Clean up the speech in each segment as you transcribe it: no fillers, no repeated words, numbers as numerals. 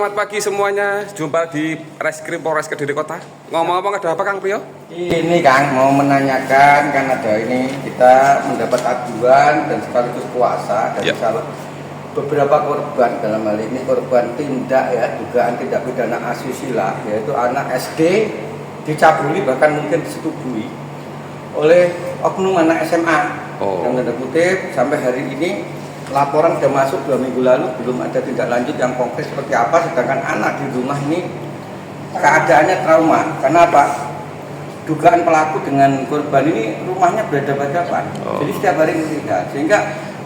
selamat pagi semuanya. Jumpa di Reskrim Polres Kediri Kota. Ngomong-ngomong ada apa Kang Priyo? Ini Kang mau menanyakan kan ada ini kita mendapat aduan dan sekaligus kuasa dari salah beberapa korban, dalam hal ini korban tindak dugaan tindak pidana asusila, yaitu anak SD dicabuli bahkan mungkin disetubui oleh oknum anak SMA. Yang tanda kutip sampai hari ini laporan sudah masuk 2 minggu lalu, belum ada tindak lanjut yang konkret seperti apa, sedangkan anak di rumah ini keadaannya trauma. Karena apa? Dugaan pelaku dengan korban ini rumahnya berhadapan-hadapan. Jadi setiap hari meninggal. Sehingga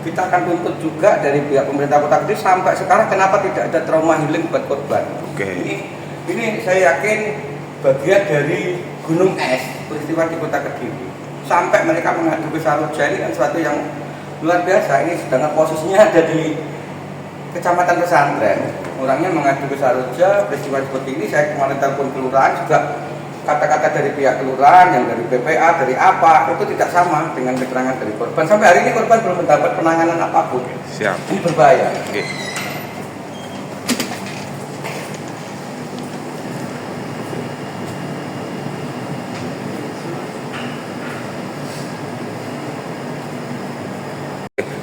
kita akan tuntut juga dari pihak pemerintah Kota Kediri sampai sekarang kenapa tidak ada trauma healing buat korban. Ini saya yakin bagian dari gunung es peristiwa di Kota Kediri. Sampai mereka mengadu ke Saroja ini kan suatu yang luar biasa. Ini sedangkan posisinya ada di Kecamatan Pesantren. Orangnya mengadu ke Saroja peristiwa seperti ini. Saya kemarin telepon kelurahan juga, kata-kata dari pihak kelurahan, yang dari BPA, dari apa, itu tidak sama dengan keterangan dari korban. Sampai hari ini korban belum mendapat penanganan apapun. Siap. Ini berbahaya.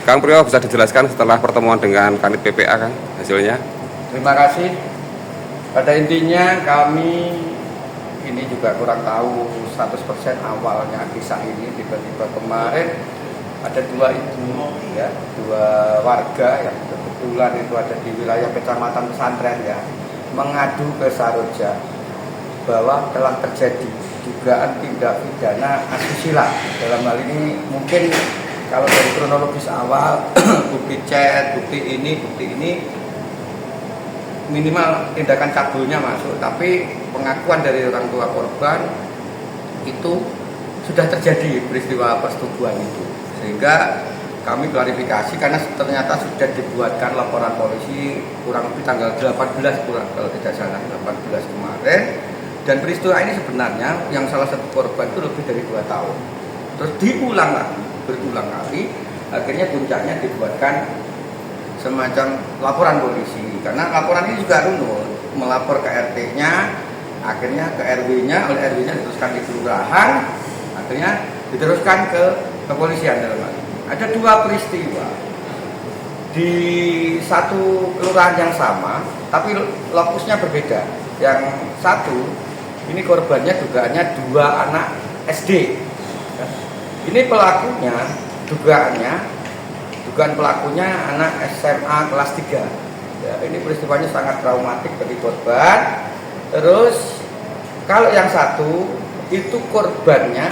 Kang Priyo bisa dijelaskan setelah pertemuan dengan Kanit PPA Kang hasilnya? Terima kasih. Pada intinya kami ini juga kurang tahu 100% awalnya kisah ini. Tiba-tiba kemarin ada dua warga yang kebetulan itu ada di wilayah Kecamatan Pesantren mengadu ke Saroja bahwa telah terjadi dugaan tindak pidana asusila. Dalam hal ini mungkin kalau dari kronologis awal bukti chat, bukti ini minimal tindakan cabulnya masuk, tapi pengakuan dari orang tua korban itu sudah terjadi peristiwa persetubuhan itu. Sehingga kami klarifikasi karena ternyata sudah dibuatkan laporan polisi kurang lebih tanggal 18 kalau tidak salah 18 kemarin, dan peristiwa ini sebenarnya yang salah satu korban itu lebih dari 2 tahun. Terus berulang kali, akhirnya puncaknya dibuatkan semacam laporan polisi. Karena laporan ini juga runut, melapor ke RT-nya, akhirnya ke RW-nya, oleh RW-nya diteruskan di kelurahan, akhirnya diteruskan ke kepolisian. Dalam hal ini ada 2 peristiwa di satu kelurahan yang sama, tapi lokusnya berbeda. Yang satu ini korbannya dugaannya 2 anak SD. Ini pelakunya, dugaan pelakunya anak SMA kelas 3. Ini peristiwanya sangat traumatik bagi korban. Terus kalau yang satu itu korbannya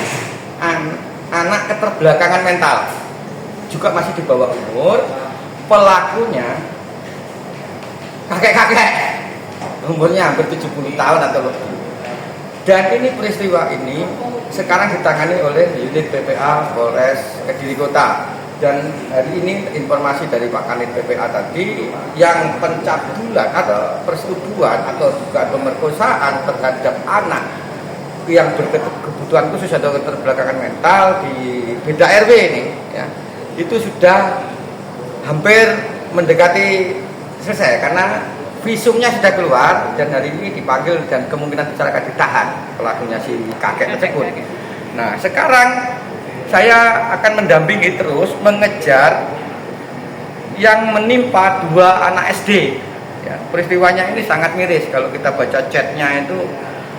anak keterbelakangan mental, juga masih di bawah umur. Pelakunya kakek-kakek, umurnya hampir 70 tahun atau lebih. Dan ini peristiwa ini sekarang ditangani oleh unit PPA Polres Kediri Kota. Dan hari ini informasi dari Pak Kanit PPA tadi, yang pencabulan atau persetubuhan atau dugaan pemerkosaan terhadap anak yang berkebutuhan khusus atau keterbelakangan mental di beda RW ini itu sudah hampir mendekati selesai karena visumnya sudah keluar dan hari ini dipanggil dan kemungkinan besar akan ditahan pelakunya si kakek tersebut. Nah sekarang saya akan mendampingi terus mengejar yang menimpa 2 anak SD. Peristiwanya ini sangat miris kalau kita baca chatnya itu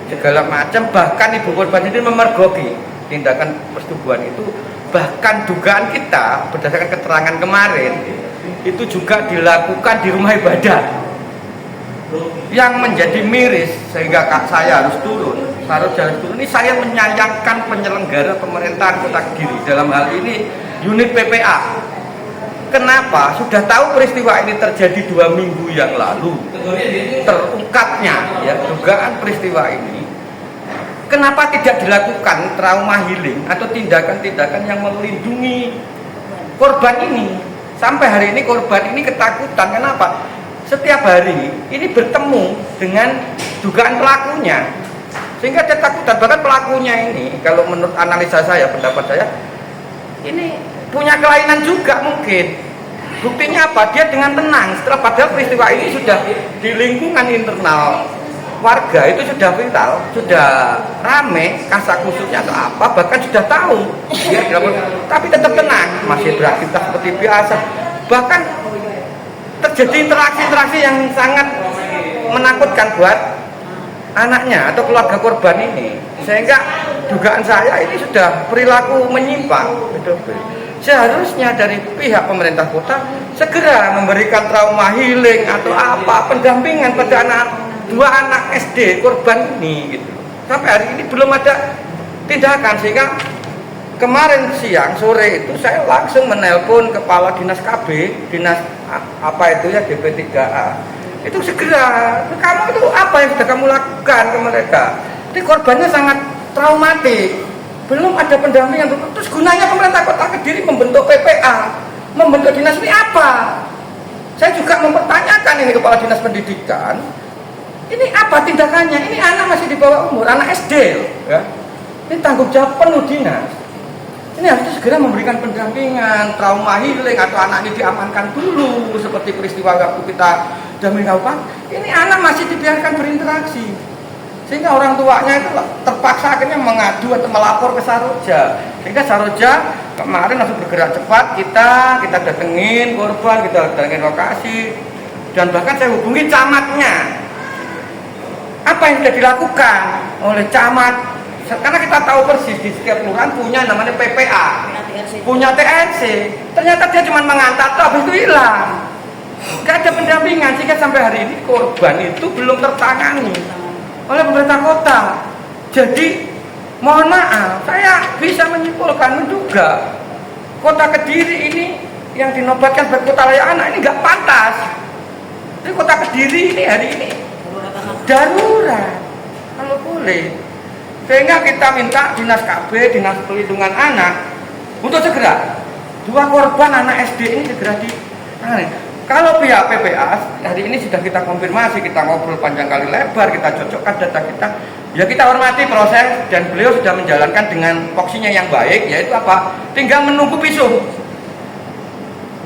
segala macam, bahkan ibu korban ini memergoki tindakan persetubuhan itu. Bahkan dugaan kita berdasarkan keterangan kemarin itu juga dilakukan di rumah ibadah. Yang menjadi miris sehingga saya harus turun, ini saya menyayangkan penyelenggara pemerintahan Kota Kediri, dalam hal ini unit PPA. Kenapa? Sudah tahu peristiwa ini terjadi 2 minggu yang lalu, terungkapnya dugaan peristiwa ini. Kenapa tidak dilakukan trauma healing atau tindakan-tindakan yang melindungi korban ini? Sampai hari ini korban ini ketakutan. Kenapa? Setiap hari ini bertemu dengan dugaan pelakunya, sehingga ketakutan. Bahkan pelakunya ini, kalau menurut analisa saya, pendapat saya, ini punya kelainan juga mungkin. Buktinya apa? Dia dengan tenang. Setelah padahal peristiwa ini sudah di lingkungan internal warga itu sudah viral, sudah rame, kasak kusuknya atau apa, bahkan sudah tahu. Tapi tetap tenang, masih beraktivitas seperti biasa. Bahkan terjadi interaksi-interaksi yang sangat menakutkan buat anaknya atau keluarga korban ini, sehingga dugaan saya ini sudah perilaku menyimpang. Seharusnya dari pihak pemerintah kota segera memberikan trauma healing atau apa, pendampingan pada dua anak SD korban ini gitu. Sampai hari ini belum ada tindakan, sehingga kemarin siang sore itu saya langsung menelpon kepala dinas KB, dinas apa itu ya, DP3A. Itu segera, kamu itu apa yang sudah kamu lakukan ke mereka? Jadi korbannya sangat traumatik, belum ada pendampingan. Terus gunanya pemerintah kota Kediri membentuk PPA, membentuk dinas ini apa? Saya juga mempertanyakan ini kepala dinas pendidikan, ini apa tindakannya? Ini anak masih di bawah umur, anak SD ya. Ini tanggung jawab penuh dinas. Ini harus segera memberikan pendampingan, trauma healing, atau anak ini diamankan dulu seperti peristiwa waktu kita dampingi kapan. Ini anak masih dibiarkan berinteraksi, sehingga orang tuanya itu terpaksa akhirnya mengadu atau melapor ke Saroja. Sehingga Saroja kemarin langsung bergerak cepat, kita datengin korban, kita datengin lokasi, dan bahkan saya hubungi camatnya. Apa yang sudah dilakukan oleh camat? Karena kita tahu persis di setiap kelurahan punya namanya PPA, punya TNC. Ternyata dia cuma mengantar, habis itu hilang. Gak ada pendampingan, sehingga sampai hari ini korban itu belum tertangani oleh pemerintah kota. Jadi mohon maaf, saya bisa menyimpulkan juga kota Kediri ini yang dinobatkan sebagai kota layak anak ini nggak pantas. Jadi kota Kediri ini hari ini darurat kalau boleh. Sehingga kita minta dinas KB, dinas perlindungan anak untuk segera dua korban anak SD ini segera ditangani. Kalau pihak PPA hari ini sudah kita konfirmasi, kita ngobrol panjang kali lebar, kita cocokkan data kita, ya kita hormati proses, dan beliau sudah menjalankan dengan voksinya yang baik, yaitu apa? Tinggal menunggu visum.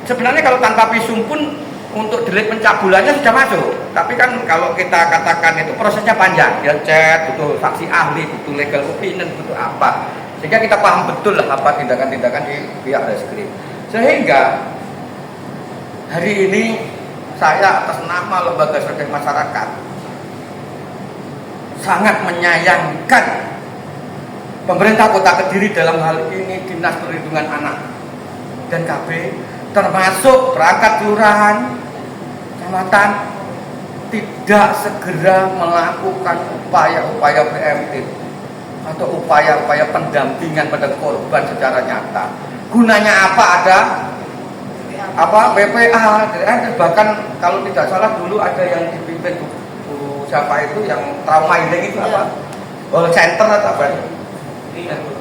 Sebenarnya kalau tanpa visum pun untuk delik pencabulannya sudah masuk, tapi kan kalau kita katakan itu prosesnya panjang, ya cek, butuh saksi ahli, butuh legal opinion, butuh apa, sehingga kita paham betul lah apa tindakan-tindakan di pihak reskrim. Sehingga hari ini saya atas nama Lembaga Survei Masyarakat sangat menyayangkan pemerintah Kota Kediri, dalam hal ini Dinas Perlindungan Anak dan KB, termasuk perangkat kelurahan, kecamatan, tidak segera melakukan upaya-upaya preemptif atau upaya-upaya pendampingan pada korban secara nyata. Gunanya apa? Ada PPA, bahkan kalau tidak salah dulu ada yang dipimpin Bu siapa itu yang trauma healing itu apa? Center atau apa?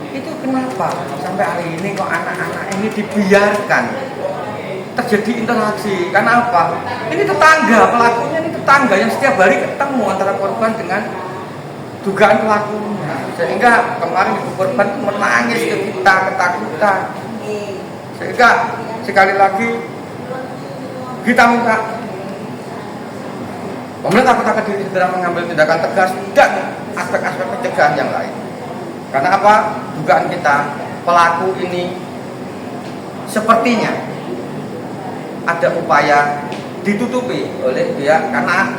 Itu kenapa sampai hari ini kok anak-anak ini dibiarkan terjadi interaksi? Karena apa? Ini tetangga, pelakunya ini tetangga yang setiap hari ketemu antara korban dengan dugaan pelakunya, sehingga kemarin ibu korban itu menangis ke kita, ketakutan. Sehingga sekali lagi kita minta pemerintah Kota Kediri segera mengambil tindakan tegas dan aspek-aspek pencegahan yang lain. Karena apa? Dugaan kita pelaku ini sepertinya ada upaya ditutupi oleh pihak, karena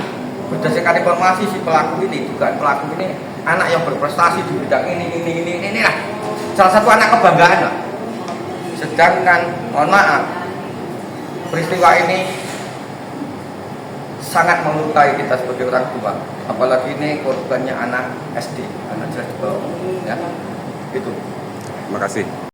berdasarkan informasi si pelaku ini, dugaan pelaku ini anak yang berprestasi di bidang ini lah, salah satu anak kebanggaan lah. Sedangkan mohon maaf, peristiwa ini sangat melukai kita sebagai orang tua, apalagi ini korbannya anak SD, anak jelas di bawah, ya, gitu. Terima kasih.